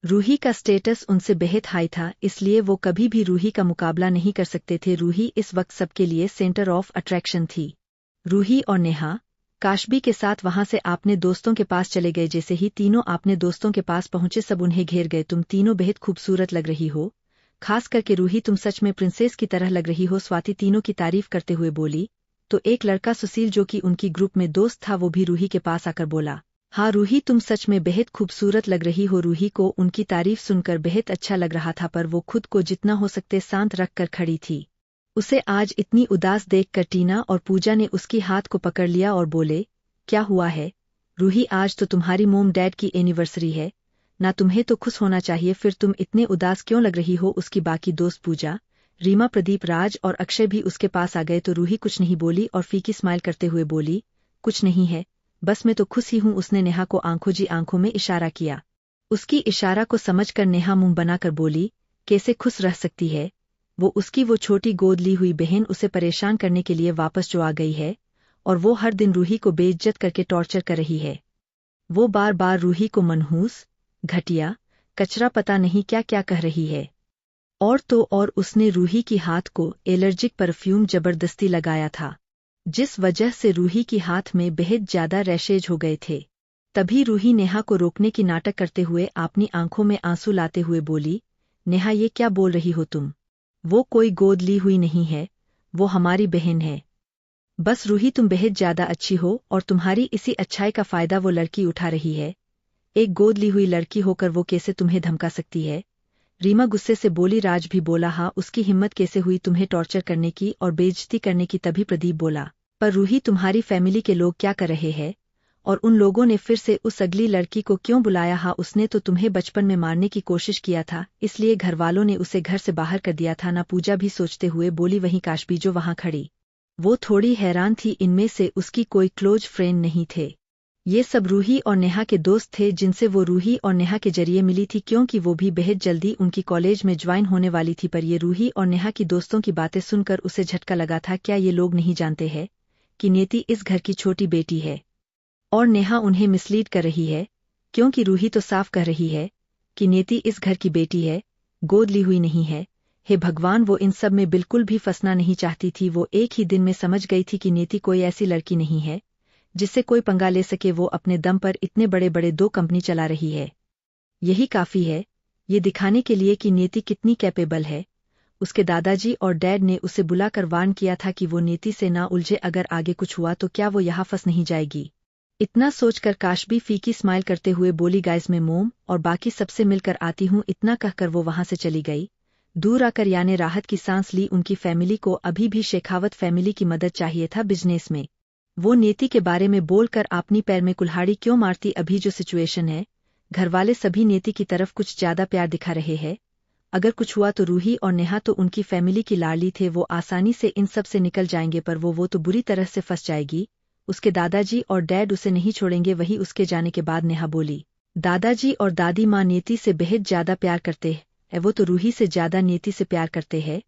Speaker 1: रूही का स्टेटस उनसे बेहद हाई था, इसलिए वो कभी भी रूही का मुकाबला नहीं कर सकते थे। रूही इस वक्त सबके लिए सेंटर ऑफ अट्रैक्शन थी। रूही और नेहा काशबी के साथ वहां से अपने दोस्तों के पास चले गए। जैसे ही तीनों अपने दोस्तों के पास पहुंचे सब उन्हें घेर गए। तुम तीनों बेहद खूबसूरत लग रही हो, खास करके रूही, तुम सच में प्रिंसेस की तरह लग रही हो। स्वाति तीनों की तारीफ करते हुए बोली तो एक लड़का सुशील जो कि उनकी ग्रुप में दोस्त था वो भी रूही के पास आकर बोला, हाँ रूही, तुम सच में बेहद खूबसूरत लग रही हो। रूही को उनकी तारीफ सुनकर बेहद अच्छा लग रहा था, पर वो खुद को जितना हो सकते शांत रख कर खड़ी थी। उसे आज इतनी उदास देखकर टीना और पूजा ने उसकी हाथ को पकड़ लिया और बोले, क्या हुआ है रूही, आज तो तुम्हारी मोम डैड की एनिवर्सरी है ना, तुम्हें तो खुश होना चाहिए, फिर तुम इतने उदास क्यों लग रही हो। उसकी बाकी दोस्त पूजा, रीमा, प्रदीप, राज और अक्षय भी उसके पास आ गए तो रूही कुछ नहीं बोली और फीकी स्माइल करते हुए बोली, कुछ नहीं है, बस मैं तो खुश ही हूँ। उसने नेहा को आंखों जी आंखों में इशारा किया। उसकी इशारा को समझकर नेहा मुंह बनाकर बोली, कैसे खुश रह सकती है वो, उसकी वो छोटी गोद ली हुई बहन उसे परेशान करने के लिए वापस जो आ गई है और वो हर दिन रूही को बेइज्जत करके टॉर्चर कर रही है। वो बार बार रूही को मनहूस, घटिया, कचरा, पता नहीं क्या क्या कह रही है। और तो और उसने रूही की हाथ को एलर्जिक परफ्यूम जबरदस्ती लगाया था, जिस वजह से रूही की हाथ में बेहद ज्यादा रैशेज हो गए थे। तभी रूही नेहा को रोकने की नाटक करते हुए अपनी आंखों में आंसू लाते हुए बोली, नेहा ये क्या बोल रही हो तुम, वो कोई गोद ली हुई नहीं है, वो हमारी बहन है। बस रूही, तुम बेहद ज्यादा अच्छी हो और तुम्हारी इसी अच्छाई का फायदा वो लड़की उठा रही है। एक गोद ली हुई लड़की होकर वो कैसे तुम्हें धमका सकती है। रीमा गुस्से से बोली। राज भी बोला, हाँ उसकी हिम्मत कैसे हुई तुम्हें टॉर्चर करने की और बेइज्जती करने की। तभी प्रदीप बोला, पर रूही तुम्हारी फैमिली के लोग क्या कर रहे हैं और उन लोगों ने फिर से उस अगली लड़की को क्यों बुलाया? हाँ, उसने तो तुम्हें बचपन में मारने की कोशिश किया था, इसलिए घर वालों ने उसे घर से बाहर कर दिया था ना? पूजा भी सोचते हुए बोली। वहीं काशबी जो वहां खड़ी, वो थोड़ी हैरान थी। इनमें से उसकी कोई क्लोज फ्रेंड नहीं थे। ये सब रूही और नेहा के दोस्त थे, जिनसे वो रूही और नेहा के जरिए मिली थी, क्योंकि वो भी बेहद जल्दी उनकी कॉलेज में ज्वाइन होने वाली थी। पर ये रूही और नेहा की दोस्तों की बातें सुनकर उसे झटका लगा था। क्या ये लोग नहीं जानते हैं कि नेती इस घर की छोटी बेटी है और नेहा उन्हें मिसलीड कर रही है? क्योंकि रूही तो साफ कह रही है कि नेती इस घर की बेटी है, गोद ली हुई नहीं है। हे भगवान, वो इन सब में बिल्कुल भी फंसना नहीं चाहती थी। वो एक ही दिन में समझ गई थी कि नेती कोई ऐसी लड़की नहीं है जिससे कोई पंगा ले सके। वो अपने दम पर इतने बड़े बड़े 2 कंपनी चला रही है। यही काफी है ये दिखाने के लिए कि नेती कितनी कैपेबल है। उसके दादाजी और डैड ने उसे बुलाकर वार्न किया था कि वो नेती से ना उलझे। अगर आगे कुछ हुआ तो क्या वो यहाँ फंस नहीं जाएगी? इतना सोचकर काशबी फीकी स्माइल करते हुए बोली, गाइस मैं मोम और बाकी सबसे मिलकर आती हूँ। इतना कहकर वो वहां से चली गई। दूर आकर याने राहत की सांस ली। उनकी फैमिली को अभी भी शेखावत फैमिली की मदद चाहिए था बिजनेस में। वो नेती के बारे में बोलकर अपनी पैर में कुल्हाड़ी क्यों मारती? अभी जो सिचुएशन है, घर वाले सभी नेती की तरफ कुछ ज्यादा प्यार दिखा रहे हैं। अगर कुछ हुआ तो रूही और नेहा तो उनकी फैमिली की लाडली थे, वो आसानी से इन सब से निकल जाएंगे। पर वो तो बुरी तरह से फंस जाएगी। उसके दादाजी और डैड उसे नहीं छोड़ेंगे। वही उसके जाने के बाद नेहा बोली, दादाजी और दादी माँ नेती से बेहद ज्यादा प्यार करते हैं। वो तो रूही से ज्यादा नेती से प्यार करते हैं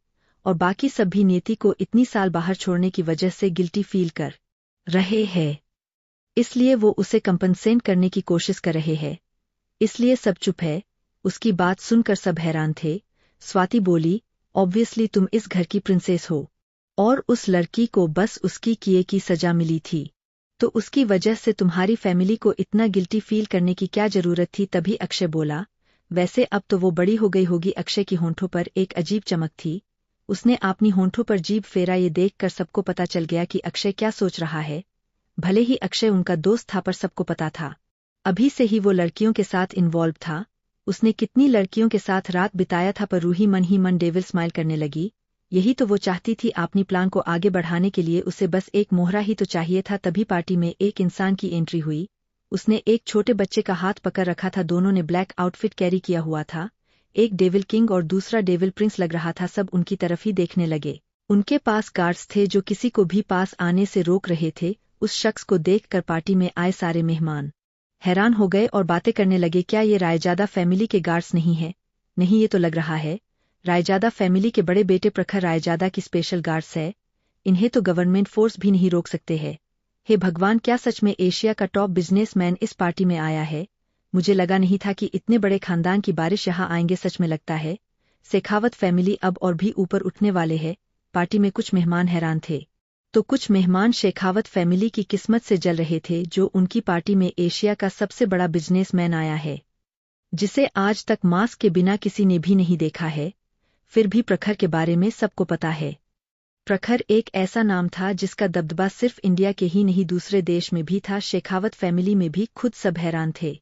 Speaker 1: और बाकी सब भी नेती को इतनी साल बाहर छोड़ने की वजह से गिल्टी फील कर रहे हैं, इसलिए वो उसे कंपनसेट करने की कोशिश कर रहे हैं। इसलिए सब चुप है। उसकी बात सुनकर सब हैरान थे। स्वाति बोली, ऑब्वियसली तुम इस घर की प्रिंसेस हो और उस लड़की को बस उसकी किए की सजा मिली थी, तो उसकी वजह से तुम्हारी फैमिली को इतना गिल्टी फील करने की क्या जरूरत थी? तभी अक्षय बोला, वैसे अब तो वो बड़ी हो गई होगी। अक्षय की होंठों पर एक अजीब चमक थी। उसने अपनी होंठों पर जीभ फेरा। ये देखकर सबको पता चल गया कि अक्षय क्या सोच रहा है। भले ही अक्षय उनका दोस्त था, पर सबको पता था अभी से ही वो लड़कियों के साथ इन्वॉल्व था। उसने कितनी लड़कियों के साथ रात बिताया था। पर रूही मन ही मन डेविल स्माइल करने लगी। यही तो वो चाहती थी। अपनी प्लान को आगे बढ़ाने के लिए उसे बस एक मोहरा ही तो चाहिए था। तभी पार्टी में एक इंसान की एंट्री हुई। उसने एक छोटे बच्चे का हाथ पकड़ रखा था। दोनों ने ब्लैक आउटफिट कैरी किया हुआ था। एक डेविल किंग और दूसरा डेविल प्रिंस लग रहा था। सब उनकी तरफ ही देखने लगे। उनके पास गार्ड्स थे जो किसी को भी पास आने से रोक रहे थे। उस शख्स को देखकर पार्टी में आए सारे मेहमान हैरान हो गए और बातें करने लगे, क्या ये रायजादा फैमिली के गार्ड्स नहीं है? नहीं, ये तो लग रहा है रायजादा फैमिली के बड़े बेटे प्रखर रायजादा की स्पेशल गार्ड्स है। इन्हें तो गवर्नमेंट फोर्स भी नहीं रोक सकते हैं। हे भगवान, क्या सच में एशिया का टॉप बिजनेसमैन इस पार्टी में आया है? मुझे लगा नहीं था कि इतने बड़े खानदान की बारिश यहाँ आएंगे। सच में लगता है शेखावत फैमिली अब और भी ऊपर उठने वाले हैं। पार्टी में कुछ मेहमान हैरान थे तो कुछ मेहमान शेखावत फैमिली की किस्मत से जल रहे थे, जो उनकी पार्टी में एशिया का सबसे बड़ा बिजनेसमैन आया है, जिसे आज तक मास्क के बिना किसी ने भी नहीं देखा है। फिर भी प्रखर के बारे में सबको पता है। प्रखर एक ऐसा नाम था जिसका दबदबा सिर्फ इंडिया के ही नहीं दूसरे देश में भी था। शेखावत फैमिली में भी खुद सब हैरान थे।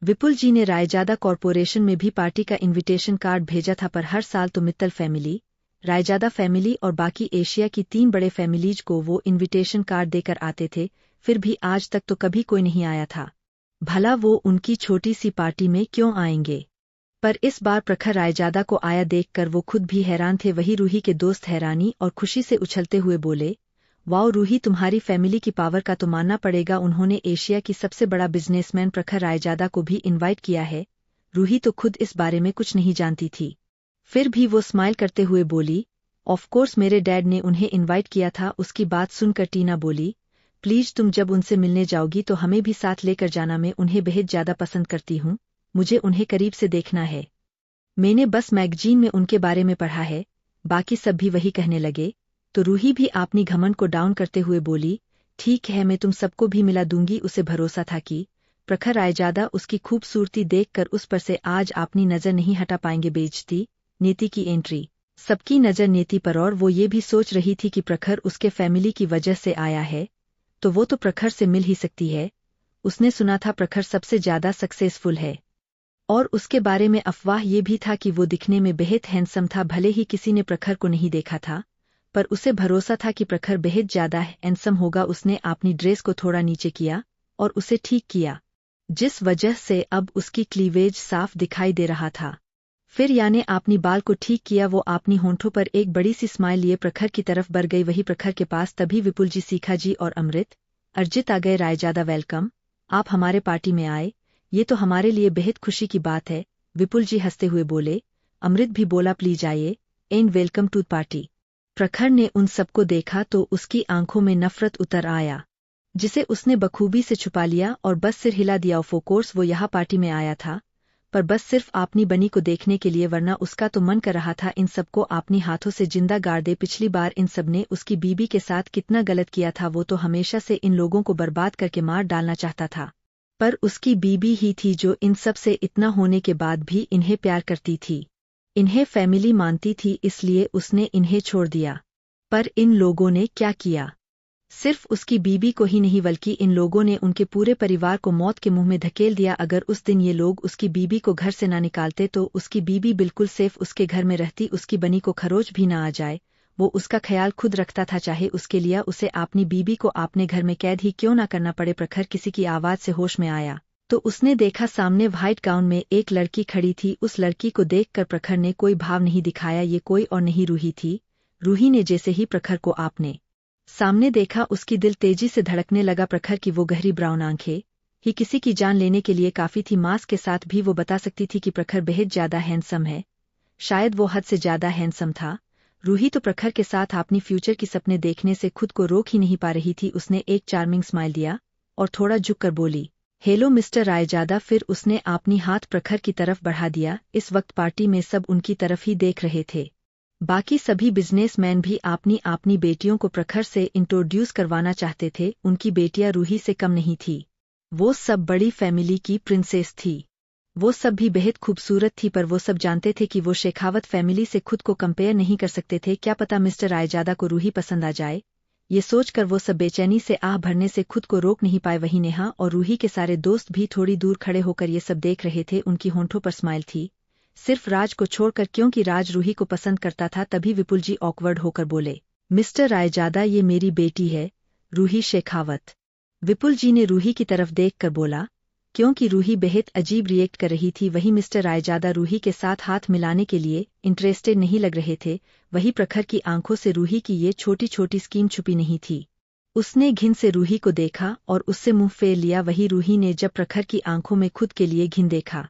Speaker 1: विपुल जी ने रायजादा कॉरपोरेशन में भी पार्टी का इनविटेशन कार्ड भेजा था, पर हर साल तो मित्तल फैमिली, रायजादा फैमिली और बाकी एशिया की 3 बड़े फैमिलीज को वो इनविटेशन कार्ड देकर आते थे। फिर भी आज तक तो कभी कोई नहीं आया था। भला वो उनकी छोटी सी पार्टी में क्यों आएंगे? पर इस बार प्रखर रायजादा को आया देखकर वो खुद भी हैरान थे। वही रूही के दोस्त हैरानी और खुशी से उछलते हुए बोले, वाओ रूही, तुम्हारी फैमिली की पावर का तो मानना पड़ेगा। उन्होंने एशिया की सबसे बड़ा बिजनेसमैन प्रखर रायजादा को भी इनवाइट किया है। रूही तो खुद इस बारे में कुछ नहीं जानती थी, फिर भी वो स्माइल करते हुए बोली, ऑफ कोर्स मेरे डैड ने उन्हें इनवाइट किया था। उसकी बात सुनकर टीना बोली, प्लीज तुम जब उनसे मिलने जाओगी तो हमें भी साथ लेकर जाना। मैं उन्हें बेहद ज्यादा पसंद करती हूँ, मुझे उन्हें करीब से देखना है। मैंने बस मैगजीन में उनके बारे में पढ़ा है। बाकी सब भी वही कहने लगे। तो रूही भी अपनी घमंड को डाउन करते हुए बोली, ठीक है, मैं तुम सबको भी मिला दूंगी। उसे भरोसा था कि प्रखर रायजादा उसकी खूबसूरती देखकर उस पर से आज अपनी नजर नहीं हटा पाएंगे। बेइज्जती नेती की एंट्री, सबकी नजर नेती पर, और वो ये भी सोच रही थी कि प्रखर उसके फैमिली की वजह से आया है तो वो तो प्रखर से मिल ही सकती है। उसने सुना था प्रखर सबसे ज्यादा सक्सेसफुल है और उसके बारे में अफवाह ये भी था कि वो दिखने में बेहद हैंडसम था। भले ही किसी ने प्रखर को नहीं देखा था, पर उसे भरोसा था कि प्रखर बेहद ज्यादा हैंडसम होगा। उसने अपनी ड्रेस को थोड़ा नीचे किया और उसे ठीक किया, जिस वजह से अब उसकी क्लीवेज साफ दिखाई दे रहा था। फिर याने आपनी बाल को ठीक किया, वो आपनी होंठों पर एक बड़ी सी स्माइल लिए प्रखर की तरफ बढ़ गई। वही प्रखर के पास तभी विपुल जी, सीखा जी और अरिजित आ गए। रायजादा, वेलकम, आप हमारे पार्टी में आए, ये तो हमारे लिए बेहद खुशी की बात है। विपुल जी हंसते हुए बोले। अमृत भी बोला, प्लीज आइए एंड वेलकम टू पार्टी। प्रखर ने उन सबको देखा तो उसकी आंखों में नफरत उतर आया, जिसे उसने बखूबी से छुपा लिया और बस सिर हिला दिया। ऑफ कोर्स वो यहाँ पार्टी में आया था, पर बस सिर्फ आपनी बनी को देखने के लिए, वरना उसका तो मन कर रहा था इन सबको अपनी हाथों से जिंदा गाड़ दे। पिछली बार इन सब ने उसकी बीबी के साथ कितना गलत किया था, वो तो हमेशा से इन लोगों को बर्बाद करके मार डालना चाहता था, पर उसकी बीबी ही थी जो इन सब से इतना होने के बाद भी इन्हें प्यार करती थी, इन्हें फैमिली मानती थी, इसलिए उसने इन्हें छोड़ दिया। पर इन लोगों ने क्या किया, सिर्फ उसकी बीबी को ही नहीं बल्कि इन लोगों ने उनके पूरे परिवार को मौत के मुंह में धकेल दिया। अगर उस दिन ये लोग उसकी बीबी को घर से ना निकालते तो उसकी बीबी बिल्कुल सेफ उसके घर में रहती, उसकी बनी को खरोच भी ना आ जाए। वो उसका ख्याल खुद रखता था, चाहे उसके लिए उसे अपनी बीबी को अपने घर में कैद ही क्यों ना करना पड़े। प्रखर किसी की आवाज से होश में आया तो उसने देखा सामने व्हाइट गाउन में एक लड़की खड़ी थी। उस लड़की को देखकर प्रखर ने कोई भाव नहीं दिखाया, ये कोई और नहीं रूही थी। रूही ने जैसे ही प्रखर को आपने सामने देखा उसकी दिल तेजी से धड़कने लगा। प्रखर की वो गहरी ब्राउन आंखें ही किसी की जान लेने के लिए काफी थी। मास्क के साथ भी वो बता सकती थी कि प्रखर बेहद ज्यादा हैंडसम है, शायद वो हद से ज्यादा हैंडसम था। रूही तो प्रखर के साथ अपनी फ्यूचर की सपने देखने से खुद को रोक ही नहीं पा रही थी। उसने एक चार्मिंग स्माइल दिया और थोड़ा झुककर बोली, हेलो मिस्टर रायजादा। फिर उसने अपनी हाथ प्रखर की तरफ बढ़ा दिया। इस वक्त पार्टी में सब उनकी तरफ ही देख रहे थे, बाकी सभी बिजनेसमैन भी अपनी बेटियों को प्रखर से इंट्रोड्यूस करवाना चाहते थे। उनकी बेटियां रूही से कम नहीं थी, वो सब बड़ी फैमिली की प्रिंसेस थी, वो सब भी बेहद खूबसूरत थी, पर वो सब जानते थे कि वो शेखावत फैमिली से खुद को कंपेयर नहीं कर सकते थे। क्या पता मिस्टर रायजादा को रूही पसंद आ जाए, ये सोचकर वो सब बेचैनी से आह भरने से खुद को रोक नहीं पाए। वहीं नेहा और रूही के सारे दोस्त भी थोड़ी दूर खड़े होकर ये सब देख रहे थे। उनकी होंठों पर स्माइल थी, सिर्फ राज को छोड़कर, क्योंकि राज रूही को पसंद करता था। तभी विपुल जी ऑकवर्ड होकर बोले, मिस्टर रायजादा, ये मेरी बेटी है रूही शेखावत। विपुल जी ने रूही की तरफ देखकर बोला, क्योंकि रूही बेहद अजीब रिएक्ट कर रही थी। वही मिस्टर रायजादा रूही के साथ हाथ मिलाने के लिए इंटरेस्टेड नहीं लग रहे थे। वही प्रखर की आंखों से रूही की ये छोटी छोटी स्कीम छुपी नहीं थी। उसने घिन से रूही को देखा और उससे मुंह फेर लिया। वही रूही ने जब प्रखर की आंखों में खुद के लिए घिन देखा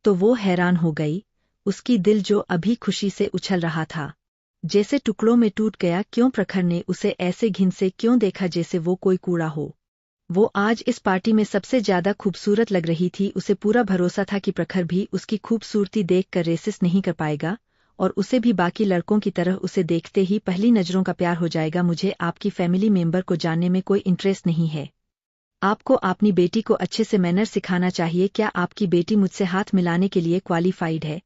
Speaker 1: तो वो हैरान हो गई। उसकी दिल जो अभी खुशी से उछल रहा था जैसे टुकड़ों में टूट गया। क्यों प्रखर ने उसे ऐसे घिन से क्यों देखा, जैसे वो कोई कूड़ा हो। वो आज इस पार्टी में सबसे ज्यादा खूबसूरत लग रही थी। उसे पूरा भरोसा था कि प्रखर भी उसकी खूबसूरती देखकर रेसिस्ट नहीं कर पाएगा और उसे भी बाकी लड़कों की तरह उसे देखते ही पहली नजरों का प्यार हो जाएगा। मुझे आपकी फैमिली मेंबर को जानने में कोई इंटरेस्ट नहीं है, आपको अपनी बेटी को अच्छे से मैनर सिखाना चाहिए। क्या आपकी बेटी मुझसे हाथ मिलाने के लिए क्वालिफाइड है।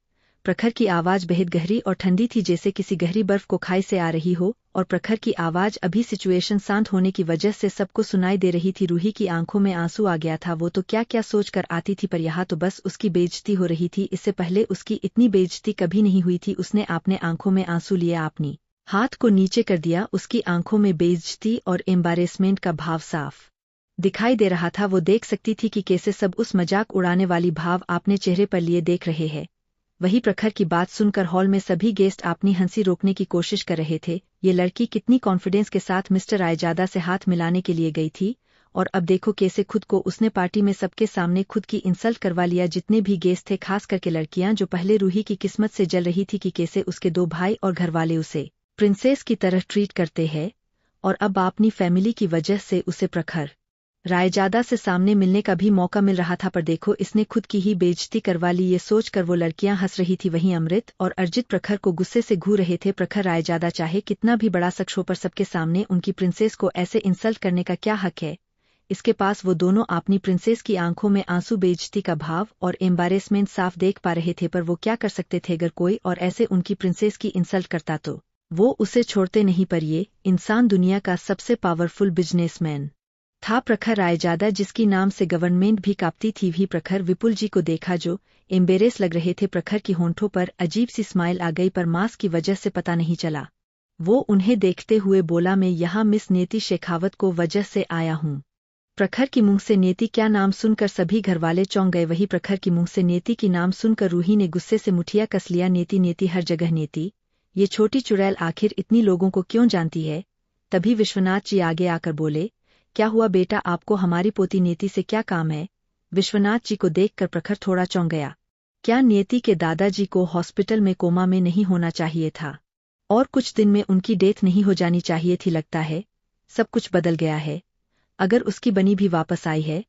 Speaker 1: प्रखर की आवाज बेहद गहरी और ठंडी थी, जैसे किसी गहरी बर्फ को खाई से आ रही हो, और प्रखर की आवाज अभी सिचुएशन शांत होने की वजह से सबको सुनाई दे रही थी। रूही की आंखों में आंसू आ गया था। वो तो क्या क्या सोच कर आती थी, पर यहाँ तो बस उसकी बेइज्जती हो रही थी। इससे पहले उसकी इतनी बेइज्जती कभी नहीं हुई थी। उसने अपने आंखों में आंसू लिए अपनी हाथ को नीचे कर दिया। उसकी आंखों में बेइज्जती और एम्बारेसमेंट का भाव साफ दिखाई दे रहा था। वो देख सकती थी कि कैसे सब उस मजाक उड़ाने वाली भाव अपने चेहरे पर लिए देख रहे हैं। वही प्रखर की बात सुनकर हॉल में सभी गेस्ट अपनी हंसी रोकने की कोशिश कर रहे थे। ये लड़की कितनी कॉन्फिडेंस के साथ मिस्टर रायजादा से हाथ मिलाने के लिए गई थी, और अब देखो कैसे खुद को उसने पार्टी में सबके सामने खुद की इंसल्ट करवा लिया। जितने भी गेस्ट थे, खास करके लड़कियां जो पहले रूही की किस्मत से जल रही थी कि कैसे उसके दो भाई और घरवाले उसे प्रिंसेस की तरह ट्रीट करते हैं, और अब अपनी फैमिली की वजह से उसे प्रखर रायजादा से सामने मिलने का भी मौका मिल रहा था। पर देखो, इसने खुद की ही बेइज्जती करवा ली। ये सोचकर वो लड़कियां हंस रही थी। वहीं अमृत और अरिजित प्रखर को गुस्से से घूर रहे थे। प्रखर रायजादा चाहे कितना भी बड़ा शख्स हो, पर सबके सामने उनकी प्रिंसेस को ऐसे इंसल्ट करने का क्या हक है। इसके पास वो दोनों अपनी प्रिंसेस की आंखों में आंसू, बेइज्जती का भाव और एम्बारेसमेंट साफ देख पा रहे थे। पर वो क्या कर सकते थे। अगर कोई और ऐसे उनकी प्रिंसेस की इंसल्ट करता तो वो उसे छोड़ते नहीं। पर ये इंसान दुनिया का सबसे पावरफुल बिजनेसमैन था प्रखर रायजादा, जिसकी नाम से गवर्नमेंट भी कांपती थी। भी प्रखर विपुल जी को देखा जो एम्बेरेस लग रहे थे। प्रखर की होंठों पर अजीब सी स्माइल आ गई, पर मास्क की वजह से पता नहीं चला। वो उन्हें देखते हुए बोला, मैं यहाँ मिस नेति शेखावत को वजह से आया हूँ। प्रखर की मुंह से नेति क्या नाम सुनकर सभी घरवाले चौंक गए। वही प्रखर की मुंह से नेति की नाम सुनकर रूही ने गुस्से से मुठिया कस लिया। नेति नेति हर जगह नेति, ये छोटी चुड़ैल आखिर इतनी लोगों को क्यों जानती है। तभी विश्वनाथ जी आगे आकर बोले, क्या हुआ बेटा, आपको हमारी पोती नेति से क्या काम है। विश्वनाथ जी को देखकर प्रखर थोड़ा चौंक गया। क्या नेति के दादाजी को हॉस्पिटल में कोमा में नहीं होना चाहिए था और कुछ दिन में उनकी डेथ नहीं हो जानी चाहिए थी। लगता है सब कुछ बदल गया है। अगर उसकी बनी भी वापस आई है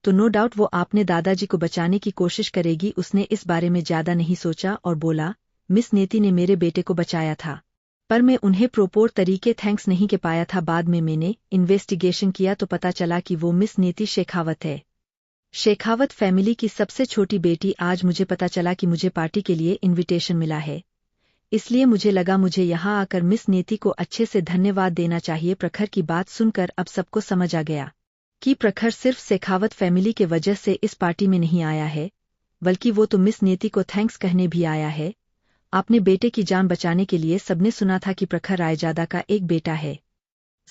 Speaker 1: तो नो डाउट वो आपने दादाजी को बचाने की कोशिश करेगी। उसने इस बारे में ज्यादा नहीं सोचा और बोला, मिस नेति ने मेरे बेटे को बचाया था, पर मैं उन्हें प्रॉपर तरीके थैंक्स नहीं के पाया था। बाद में मैंने इन्वेस्टिगेशन किया तो पता चला कि वो मिस नेति शेखावत है, शेखावत फैमिली की सबसे छोटी बेटी। आज मुझे पता चला कि मुझे पार्टी के लिए इनविटेशन मिला है, इसलिए मुझे लगा मुझे यहाँ आकर मिस नेति को अच्छे से धन्यवाद देना चाहिए। प्रखर की बात सुनकर अब सबको समझ आ गया कि प्रखर सिर्फ शेखावत फैमिली के वजह से इस पार्टी में नहीं आया है, बल्कि वो तो मिस नेति को थैंक्स कहने भी आया है। आपने बेटे की जान बचाने के लिए सबने सुना था कि प्रखर रायजादा का एक बेटा है।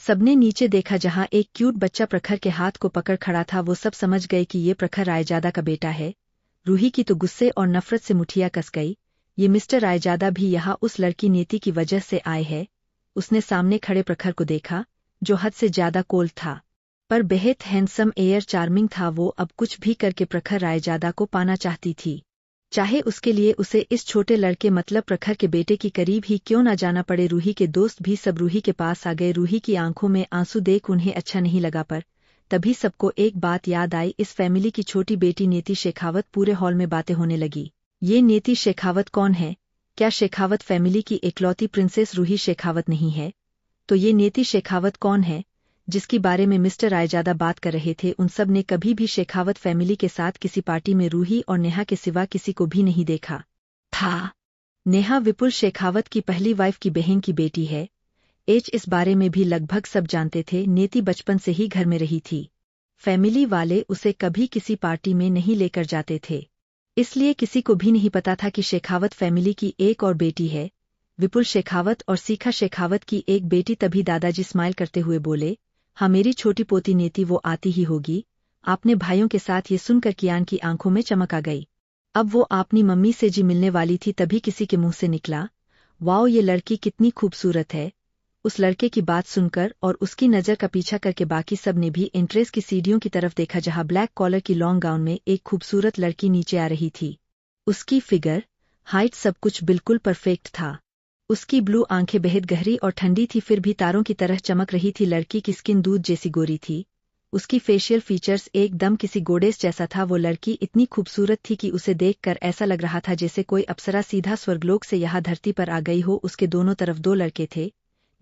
Speaker 1: सबने नीचे देखा जहां एक क्यूट बच्चा प्रखर के हाथ को पकड़ खड़ा था। वो सब समझ गए कि ये प्रखर रायजादा का बेटा है। रूही की तो गुस्से और नफरत से मुठिया कस गई। ये मिस्टर रायजादा भी यहाँ उस लड़की नेति की वजह से आए हैं। उसने सामने खड़े प्रखर को देखा जो हद से ज्यादा कोल्ड था पर बेहद हैंडसम एयर चार्मिंग था। वो अब कुछ भी करके प्रखर रायजादा को पाना चाहती थी, चाहे उसके लिए उसे इस छोटे लड़के मतलब प्रखर के बेटे की करीब ही क्यों ना जाना पड़े। रूही के दोस्त भी सब रूही के पास आ गए। रूही की आंखों में आंसू देख उन्हें अच्छा नहीं लगा, पर तभी सबको एक बात याद आई, इस फैमिली की छोटी बेटी नेति शेखावत। पूरे हॉल में बातें होने लगी, ये नेति शेखावत कौन है। क्या शेखावत फैमिली की इकलौती प्रिंसेस रूही शेखावत नहीं है तो ये नेति शेखावत कौन है जिसकी बारे में मिस्टर रायजादा बात कर रहे थे। उन सब ने कभी भी शेखावत फैमिली के साथ किसी पार्टी में रूही और नेहा के सिवा किसी को भी नहीं देखा था। नेहा विपुल शेखावत की पहली वाइफ की बहन की बेटी है। इस बारे में भी लगभग सब जानते थे। नेति बचपन से ही घर में रही थी, फैमिली वाले उसे कभी किसी पार्टी में नहीं लेकर जाते थे, इसलिए किसी को भी नहीं पता था कि शेखावत फैमिली की एक और बेटी है, विपुल शेखावत और सीखा शेखावत की एक बेटी। तभी दादाजी स्माइल करते हुए बोले, हाँ मेरी छोटी पोती नेति वो आती ही होगी। आपने भाइयों के साथ ये सुनकर कियान की आंखों में चमक आ गई। अब वो अपनी मम्मी से जी मिलने वाली थी, तभी किसी के मुंह से निकला, वाओ ये लड़की कितनी खूबसूरत है। उस लड़के की बात सुनकर और उसकी नज़र का पीछा करके बाकी सब ने भी एंट्रेंस की सीढ़ियों की तरफ देखा जहां ब्लैक कॉलर की लॉन्ग गाउन में एक खूबसूरत लड़की नीचे आ रही थी। उसकी फिगर, हाइट सब कुछ बिल्कुल परफेक्ट था। उसकी ब्लू आंखें बेहद गहरी और ठंडी थी, फिर भी तारों की तरह चमक रही थी। लड़की की स्किन दूध जैसी गोरी थी। उसकी फेशियल फीचर्स एकदम किसी गोडेस जैसा था। वो लड़की इतनी खूबसूरत थी कि उसे देखकर ऐसा लग रहा था जैसे कोई अप्सरा सीधा स्वर्गलोक से यहाँ धरती पर आ गई हो। उसके दोनों तरफ दो लड़के थे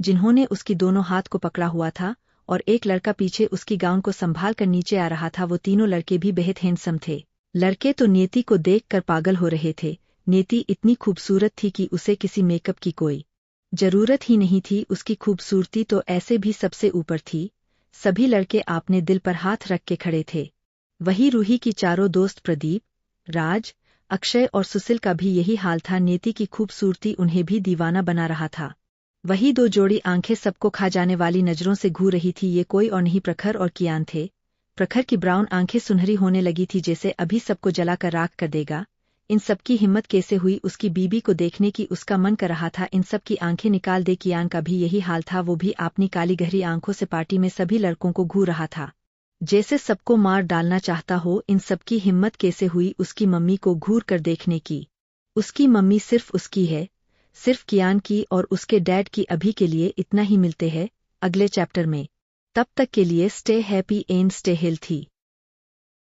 Speaker 1: जिन्होंने उसकी दोनों हाथ को पकड़ा हुआ था और एक लड़का पीछे उसकी गाउन को संभाल कर नीचे आ रहा था। वो तीनों लड़के भी बेहद हैंडसम थे। लड़के तो नेति को देखकर पागल हो रहे थे। नेति इतनी खूबसूरत थी कि उसे किसी मेकअप की कोई जरूरत ही नहीं थी। उसकी खूबसूरती तो ऐसे भी सबसे ऊपर थी। सभी लड़के आपने दिल पर हाथ रख के खड़े थे। वही रूही की चारों दोस्त प्रदीप, राज, अक्षय और सुशील का भी यही हाल था। नेति की खूबसूरती उन्हें भी दीवाना बना रहा था। वही दो जोड़ी आंखें सबको खा जाने वाली नजरों से घूर रही थी। ये कोई और नहीं प्रखर और कियान थे। प्रखर की ब्राउन आंखें सुनहरी होने लगी थी जैसे अभी सबको जलाकर राख कर देगा। इन सबकी हिम्मत कैसे हुई उसकी बीबी को देखने की उसका मन कर रहा था। इन सब की आंखें निकाल दे। कियान का भी यही हाल था। वो भी अपनी काली गहरी आंखों से पार्टी में सभी लड़कों को घूर रहा था जैसे सबको मार डालना चाहता हो। इन सबकी हिम्मत कैसे हुई उसकी मम्मी को घूर कर देखने की। उसकी मम्मी सिर्फ उसकी है, सिर्फ कियान की और उसके डैड की। अभी के लिए इतना ही, मिलते हैं अगले चैप्टर में। तब तक के लिए stay happy and stay healthy.